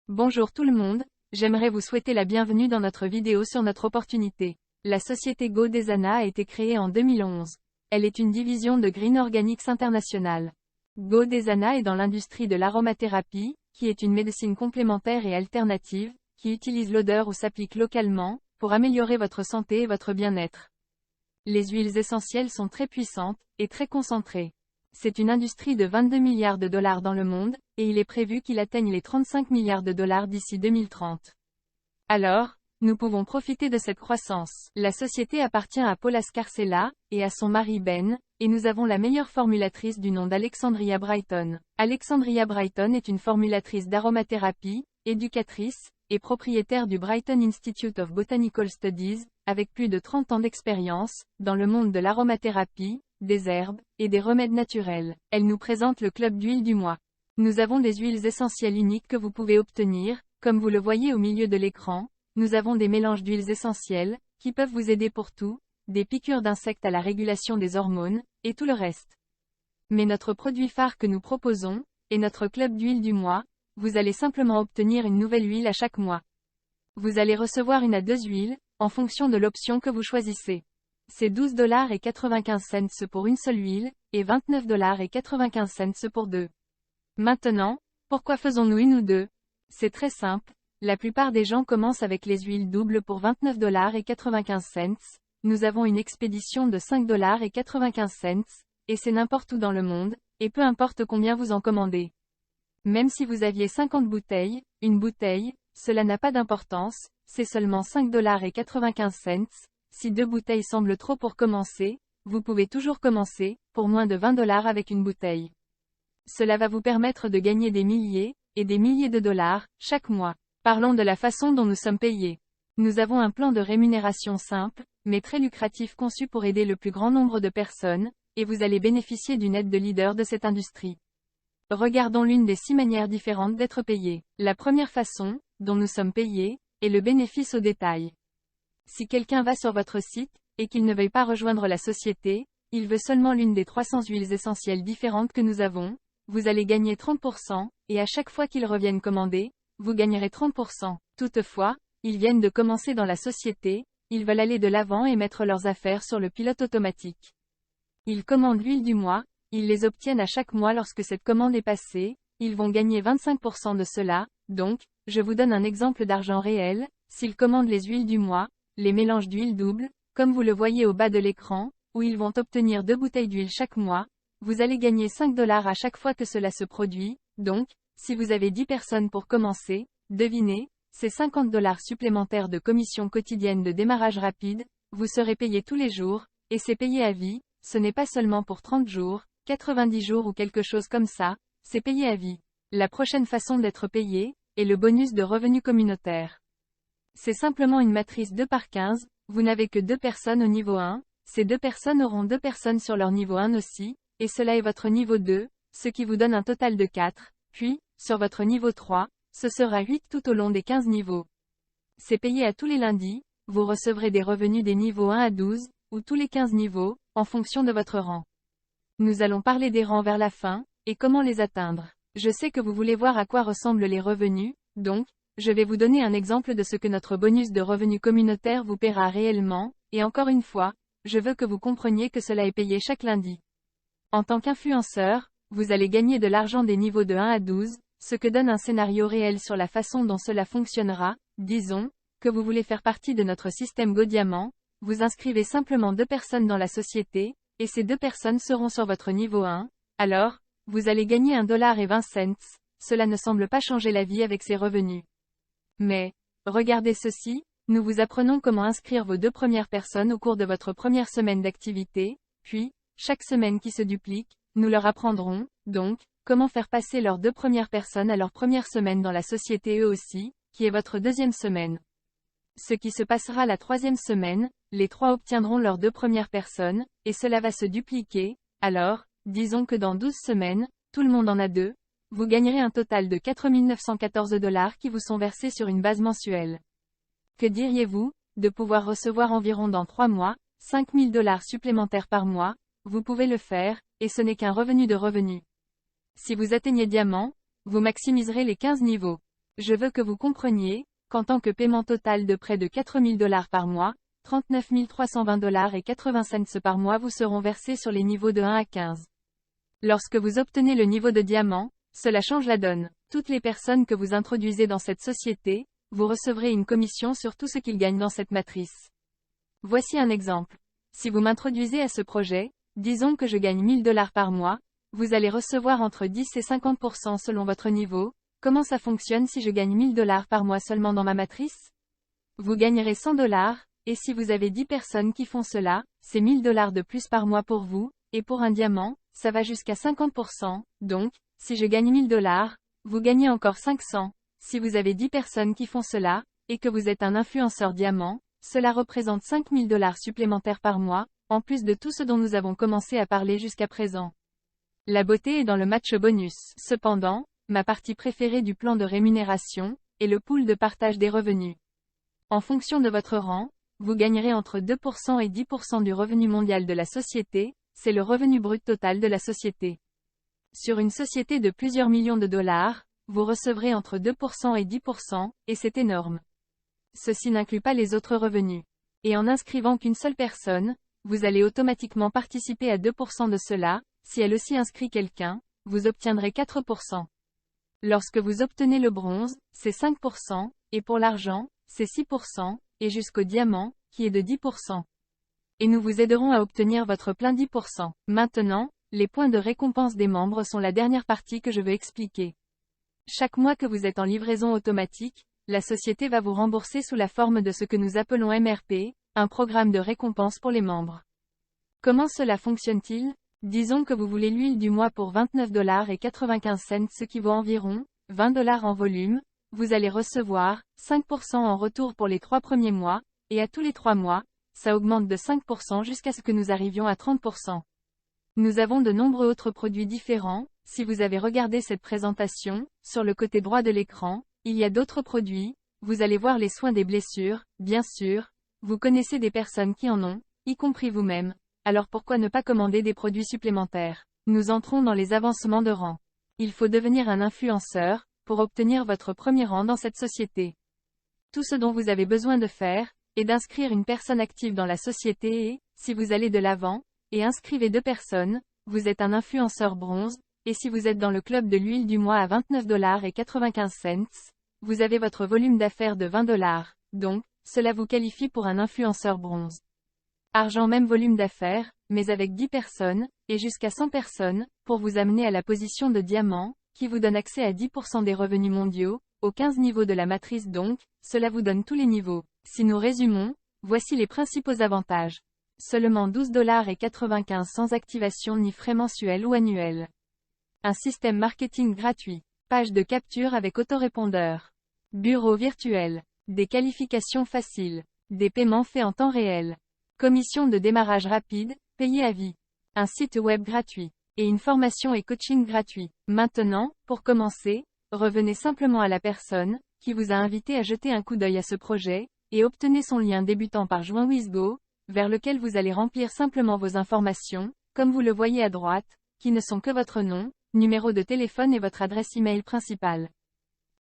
Bonjour tout le monde, j'aimerais vous souhaiter la bienvenue dans notre vidéo sur notre opportunité. La société GoDesana a été créée en 2011. Elle est une division de Green Organics International. GoDesana est dans l'industrie de l'aromathérapie, qui est une médecine complémentaire et alternative, qui utilise l'odeur ou s'applique localement, pour améliorer votre santé et votre bien-être. Les huiles essentielles sont très puissantes, et très concentrées. C'est une industrie de 22 milliards de dollars dans le monde, et il est prévu qu'il atteigne les 35 milliards de dollars d'ici 2030. Alors, nous pouvons profiter de cette croissance. La société appartient à Paula Scarcella, et à son mari Ben, et nous avons la meilleure formulatrice du nom d'Alexandria Brighton. Alexandria Brighton est une formulatrice d'aromathérapie, éducatrice, et propriétaire du Brighton Institute of Botanical Studies, avec plus de 30 ans d'expérience, dans le monde de l'aromathérapie, des herbes, et des remèdes naturels. Elle nous présente le club d'huile du mois. Nous avons des huiles essentielles uniques que vous pouvez obtenir, comme vous le voyez au milieu de l'écran. Nous avons des mélanges d'huiles essentielles, qui peuvent vous aider pour tout, des piqûres d'insectes à la régulation des hormones, et tout le reste. Mais notre produit phare que nous proposons, est notre club d'huile du mois. Vous allez simplement obtenir une nouvelle huile à chaque mois. Vous allez recevoir une à deux huiles, en fonction de l'option que vous choisissez. C'est 12,95 $ pour une seule huile, et 29,95 $ pour deux. Maintenant, pourquoi faisons-nous une ou deux? C'est très simple, la plupart des gens commencent avec les huiles doubles pour 29,95 $. Nous avons une expédition de 5,95 $, et c'est n'importe où dans le monde, et peu importe combien vous en commandez. Même si vous aviez 50 bouteilles, une bouteille, cela n'a pas d'importance, c'est seulement 5,95 $. Si deux bouteilles semblent trop pour commencer, vous pouvez toujours commencer, pour moins de 20 $ avec une bouteille. Cela va vous permettre de gagner des milliers, et des milliers de dollars, chaque mois. Parlons de la façon dont nous sommes payés. Nous avons un plan de rémunération simple, mais très lucratif conçu pour aider le plus grand nombre de personnes, et vous allez bénéficier d'une aide de leader de cette industrie. Regardons l'une des 6 manières différentes d'être payé. La première façon, dont nous sommes payés, est le bénéfice au détail. Si quelqu'un va sur votre site, et qu'il ne veuille pas rejoindre la société, il veut seulement l'une des 300 huiles essentielles différentes que nous avons, vous allez gagner 30%, et à chaque fois qu'ils reviennent commander, vous gagnerez 30%. Toutefois, ils viennent de commencer dans la société, ils veulent aller de l'avant et mettre leurs affaires sur le pilote automatique. Ils commandent l'huile du mois, ils les obtiennent à chaque mois lorsque cette commande est passée, ils vont gagner 25% de cela, donc, je vous donne un exemple d'argent réel, s'ils commandent les huiles du mois, les mélanges d'huile double, comme vous le voyez au bas de l'écran, où ils vont obtenir 2 bouteilles d'huile chaque mois, vous allez gagner 5 $ à chaque fois que cela se produit, donc, si vous avez 10 personnes pour commencer, devinez, c'est 50 $ supplémentaires de commission quotidienne de démarrage rapide, vous serez payé tous les jours, et c'est payé à vie, ce n'est pas seulement pour 30 jours, 90 jours ou quelque chose comme ça, c'est payé à vie. La prochaine façon d'être payé, est le bonus de revenu communautaire. C'est simplement une matrice 2 par 15, vous n'avez que 2 personnes au niveau 1, ces 2 personnes auront 2 personnes sur leur niveau 1 aussi, et cela est votre niveau 2, ce qui vous donne un total de 4, puis, sur votre niveau 3, ce sera 8 tout au long des 15 niveaux. C'est payé à tous les lundis, vous recevrez des revenus des niveaux 1 à 12, ou tous les 15 niveaux, en fonction de votre rang. Nous allons parler des rangs vers la fin, et comment les atteindre. Je sais que vous voulez voir à quoi ressemblent les revenus, donc, je vais vous donner un exemple de ce que notre bonus de revenu communautaire vous paiera réellement, et encore une fois, je veux que vous compreniez que cela est payé chaque lundi. En tant qu'influenceur, vous allez gagner de l'argent des niveaux de 1 à 12, ce que donne un scénario réel sur la façon dont cela fonctionnera. Disons, que vous voulez faire partie de notre système GoDiamant, vous inscrivez simplement 2 personnes dans la société, et ces 2 personnes seront sur votre niveau 1, alors, vous allez gagner 1,20 $, cela ne semble pas changer la vie avec ces revenus. Mais, regardez ceci, nous vous apprenons comment inscrire vos 2 premières personnes au cours de votre première semaine d'activité, puis, chaque semaine qui se duplique, nous leur apprendrons, donc, comment faire passer leurs 2 premières personnes à leur première semaine dans la société eux aussi, qui est votre deuxième semaine. Ce qui se passera la 3e semaine, les 3 obtiendront leurs 2 premières personnes, et cela va se dupliquer, alors, disons que dans 12 semaines, tout le monde en a 2, vous gagnerez un total de 4 914 $ qui vous sont versés sur une base mensuelle. Que diriez-vous, de pouvoir recevoir environ dans 3 mois, 5 000 $ supplémentaires par mois? Vous pouvez le faire, et ce n'est qu'un revenu de revenu. Si vous atteignez diamant, vous maximiserez les 15 niveaux. Je veux que vous compreniez qu'en tant que paiement total de près de 4 000 $ par mois, 39 320 $ et 80 cents par mois vous seront versés sur les niveaux de 1 à 15. Lorsque vous obtenez le niveau de diamant, cela change la donne. Toutes les personnes que vous introduisez dans cette société, vous recevrez une commission sur tout ce qu'ils gagnent dans cette matrice. Voici un exemple. Si vous m'introduisez à ce projet, disons que je gagne 1000 $ par mois, vous allez recevoir entre 10 et 50% selon votre niveau. Comment ça fonctionne si je gagne 1000 $ par mois seulement dans ma matrice? Vous gagnerez 100 $, et si vous avez 10 personnes qui font cela, c'est 1000 $ de plus par mois pour vous, et pour un diamant, ça va jusqu'à 50%, donc, si je gagne 1000 $, vous gagnez encore 500. Si vous avez 10 personnes qui font cela, et que vous êtes un influenceur diamant, cela représente 5000 $ supplémentaires par mois, en plus de tout ce dont nous avons commencé à parler jusqu'à présent. La beauté est dans le match bonus. Cependant, ma partie préférée du plan de rémunération est le pool de partage des revenus. En fonction de votre rang, vous gagnerez entre 2% et 10% du revenu mondial de la société, c'est le revenu brut total de la société. Sur une société de plusieurs millions de dollars, vous recevrez entre 2% et 10%, et c'est énorme. Ceci n'inclut pas les autres revenus. Et en inscrivant qu'une seule personne, vous allez automatiquement participer à 2% de cela, si elle aussi inscrit quelqu'un, vous obtiendrez 4%. Lorsque vous obtenez le bronze, c'est 5%, et pour l'argent, c'est 6%, et jusqu'au diamant, qui est de 10%. Et nous vous aiderons à obtenir votre plein 10%. Maintenant, les points de récompense des membres sont la dernière partie que je veux expliquer. Chaque mois que vous êtes en livraison automatique, la société va vous rembourser sous la forme de ce que nous appelons MRP, un programme de récompense pour les membres. Comment cela fonctionne-t-il? Disons que vous voulez l'huile du mois pour 29 $ et 95 cents, ce qui vaut environ 20 $ en volume. Vous allez recevoir 5% en retour pour les 3 premiers mois, et à tous les 3 mois, ça augmente de 5% jusqu'à ce que nous arrivions à 30%. Nous avons de nombreux autres produits différents. Si vous avez regardé cette présentation, sur le côté droit de l'écran, il y a d'autres produits. Vous allez voir les soins des blessures, bien sûr. Vous connaissez des personnes qui en ont, y compris vous-même. Alors pourquoi ne pas commander des produits supplémentaires? Nous entrons dans les avancements de rang. Il faut devenir un influenceur, pour obtenir votre premier rang dans cette société. Tout ce dont vous avez besoin de faire, est d'inscrire une personne active dans la société et, si vous allez de l'avant, et inscrivez 2 personnes, vous êtes un influenceur bronze, et si vous êtes dans le club de l'huile du mois à 29 $ et 95 cents, vous avez votre volume d'affaires de 20 $. Donc, cela vous qualifie pour un influenceur bronze. Argent même volume d'affaires, mais avec 10 personnes, et jusqu'à 100 personnes, pour vous amener à la position de diamant, qui vous donne accès à 10% des revenus mondiaux, aux 15 niveaux de la matrice donc, cela vous donne tous les niveaux. Si nous résumons, voici les principaux avantages. Seulement 12 $ et 95 sans activation ni frais mensuels ou annuels. Un système marketing gratuit. Page de capture avec autorépondeur. Bureau virtuel. Des qualifications faciles. Des paiements faits en temps réel. Commission de démarrage rapide, payée à vie. Un site web gratuit. Et une formation et coaching gratuit. Maintenant, pour commencer, revenez simplement à la personne qui vous a invité à jeter un coup d'œil à ce projet, et obtenez son lien débutant par Join with Go, vers lequel vous allez remplir simplement vos informations, comme vous le voyez à droite, qui ne sont que votre nom, numéro de téléphone et votre adresse email principale.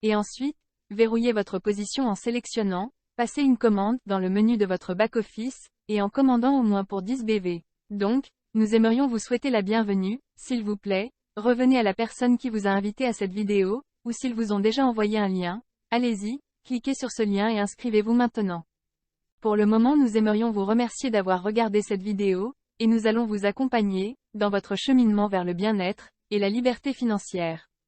Et ensuite, verrouillez votre position en sélectionnant, passez une commande dans le menu de votre back-office, et en commandant au moins pour 10 BV. Donc, nous aimerions vous souhaiter la bienvenue, s'il vous plaît, revenez à la personne qui vous a invité à cette vidéo, ou s'ils vous ont déjà envoyé un lien, allez-y, cliquez sur ce lien et inscrivez-vous maintenant. Pour le moment nous aimerions vous remercier d'avoir regardé cette vidéo, et nous allons vous accompagner, dans votre cheminement vers le bien-être, et la liberté financière.